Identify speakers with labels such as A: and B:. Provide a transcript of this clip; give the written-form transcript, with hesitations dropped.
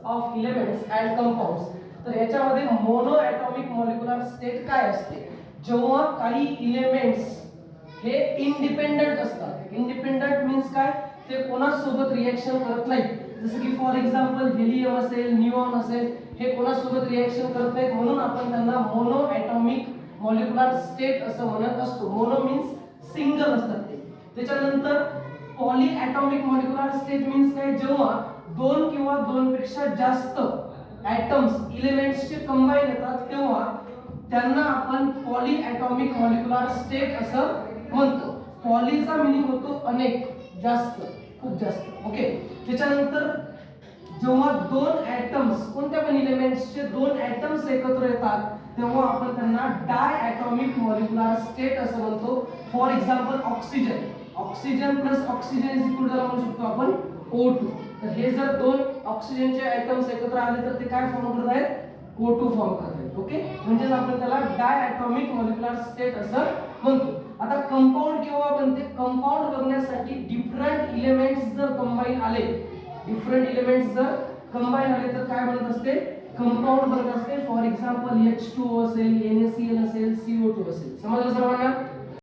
A: Of elements and compounds. तर याच्यामध्ये mono atomic molecular state काय असते? जेव्हा काही एलिमेंट्स हे इंडिपेंडंट असतात. इंडिपेंडंट मीन्स काय? ते कोणासोबत रिएक्शन करत नाहीत. जसं की फॉर एक्झाम्पल हेलियम असेल, निऑन असेल, हे कोणासोबत रिएक्शन करत नाहीत, म्हणून आपण त्यांना मोनो ॲटॉमिक मॉलिक्युलर स्टेट असं म्हणत असतो. मोनो मीन्स सिंगल असतात ते. त्याच्यानंतर poly atomic molecular state means काय? जेव्हा दोन किंवा दोनपेक्षा जास्त ॲटम्स एलिमेंट्सचे कंबाईन येतात तेव्हा त्यांना आपण पॉली ॲटॉमिक मॉलिक्युलर स्टेट असं म्हणतो. पॉलीचा मीनिंग होतो अनेक, जास्त, खूप जास्त. ओके. त्याच्यानंतर जेव्हा दोन ॲटम्स, कोणत्या पण एलिमेंट्सचे दोन ॲटम्स एकत्र येतात तेव्हा आपण त्यांना डाय ॲटॉमिक मॉलिक्युलर स्टेट असं म्हणतो. For example oxygen, oxygen plus oxygen is equal to म्हणू शकतो आपण O2. तर हे जर दोन ऑक्सिजनचे ॲटम्स एकत्र आले तर ते काय फॉर्म करत आहेत? O2 फॉर्म करत आहेत. ओके. म्हणजे आपण त्याला डाय ॲटॉमिक मॉलिक्युलर स्टेट असं म्हणतो. आता कंपाऊंड केव्हा बनते? कंपाऊंड बनण्यासाठी डिफरंट एलिमेंट्स जर कंबाईन आले, डिफरंट एलिमेंट्स जर कंबाईन आले तर काय बनत असते? कंपाऊंड बनत असते. फॉर एक्झाम्पल H2O असेल, NaCl असेल, CO2 असेल. समजलं सर्वांना?